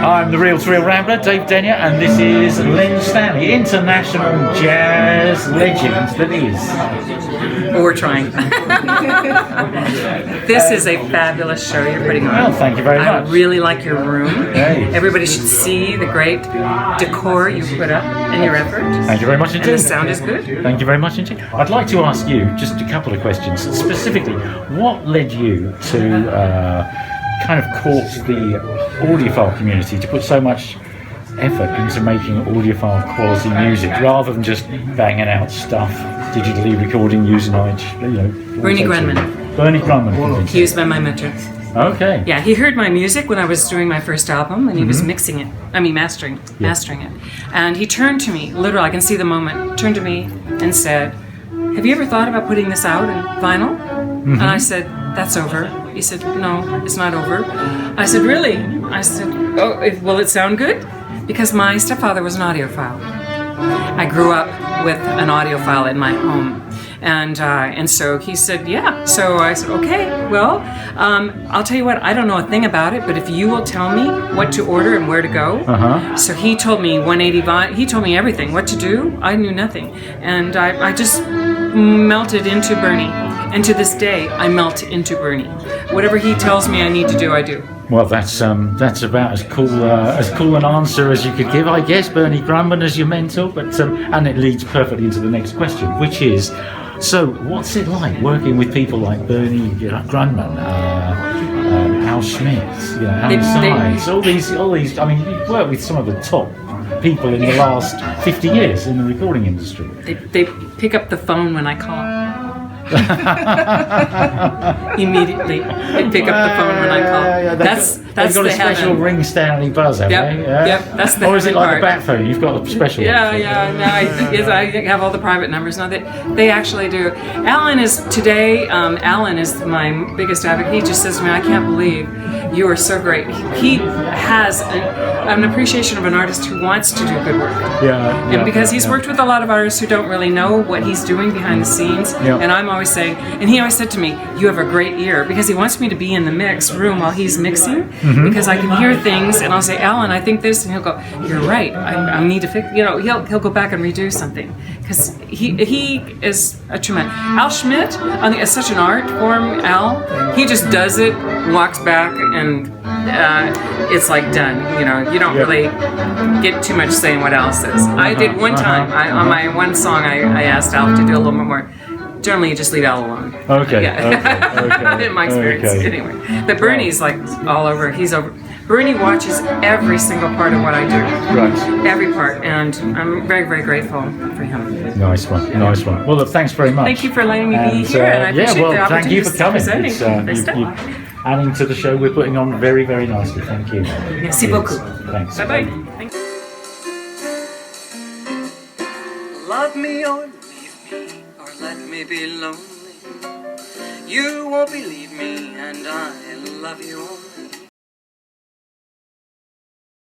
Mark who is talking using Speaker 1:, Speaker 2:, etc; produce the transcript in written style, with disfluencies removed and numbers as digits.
Speaker 1: I'm the Real Thrill Rambler, Dave Denyer, and this is Lyn Stanley, international jazz legend that is.
Speaker 2: We're trying. This is a fabulous show you're putting on.
Speaker 1: Well, thank you very much.
Speaker 2: I really like your room.
Speaker 1: Hey.
Speaker 2: Everybody should see the great decor you put up and your effort.
Speaker 1: Thank you very much indeed.
Speaker 2: And the sound is good.
Speaker 1: Thank you very much indeed. I'd like to ask you just a couple of questions. Specifically, what led you to kind of court the audiophile community to put so much effort into making audiophile quality music rather than just banging out stuff digitally recording using
Speaker 2: Bernie Grunman.
Speaker 1: Bernie Grunman.
Speaker 2: He was my mentor.
Speaker 1: Okay.
Speaker 2: Yeah, he heard my music when I was doing my first album, and he was mixing it. I mean, mastering it. And he turned to me, literally, I can see the moment, turned to me and said, "Have you ever thought about putting this out in vinyl?" And I said, "That's over." He said, "No, it's not over." I said, "Really?" I said, "Oh, will it sound good?" Because my stepfather was an audiophile. I grew up with an audiophile in my home. And so he said, "Yeah." So I said, "Okay, well, I'll tell you what, I don't know a thing about it, but if you will tell me what to order and where to go." So he told me 180, he told me everything, what to do. I knew nothing. And I just melted into Bernie. And to this day, I melt into Bernie. Whatever he tells me I need to do, I do.
Speaker 1: Well, that's about as cool an answer as you could give, I guess. Bernie Grunman as your mentor, but and it leads perfectly into the next question, which is, so what's it like working with people like Bernie Grunman, Al Schmidt, Alan Sides, all these? I mean, you've worked with some of the top people in the last 50 years in the recording industry.
Speaker 2: They pick up the phone when I call. Immediately, they pick up the phone when I call. That's
Speaker 1: they've got a special Lyn Stanley buzz, have they? Yeah.
Speaker 2: Yep, that's the.
Speaker 1: Or is it like
Speaker 2: part.
Speaker 1: the bat phone? You've got a special.
Speaker 2: No, I have all the private numbers. No, they actually do. Alan is today. Alan is my biggest advocate. He just says to me, "I can't believe you are so great." He has an appreciation of an artist who wants to do good work. And because he's worked with a lot of artists who don't really know what he's doing behind the scenes, and I'm always saying, and he always said to me, "You have a great ear," because he wants me to be in the mix room while he's mixing, because I can hear things, and I'll say, "Alan, I think this," and he'll go, "You're right. I need to fix." He'll go back and redo something, because he is a tremendous. Al Schmidt is such an art form. Al, he just does it, walks back, and it's like done. You don't really get too much say in what Al says. I did one time on my one song. I asked Al to do a little bit more. Generally, you just leave Al alone.
Speaker 1: Okay.
Speaker 2: In my experience, anyway. But Bernie's like all over. He's over. Bernie watches every single part of what I do.
Speaker 1: Right.
Speaker 2: Every part, and I'm very, very grateful for him.
Speaker 1: Nice one. Well, look, thanks very much.
Speaker 2: Thank you for letting me be here, and I appreciate the opportunity.
Speaker 1: Thank you for coming.
Speaker 2: You're
Speaker 1: adding to the show we're putting on very, very nicely. Thank you.
Speaker 2: Merci beaucoup.
Speaker 1: Thanks.
Speaker 2: Bye-bye.
Speaker 3: Love me or leave me, or let me be lonely. You won't believe me, and I love you only.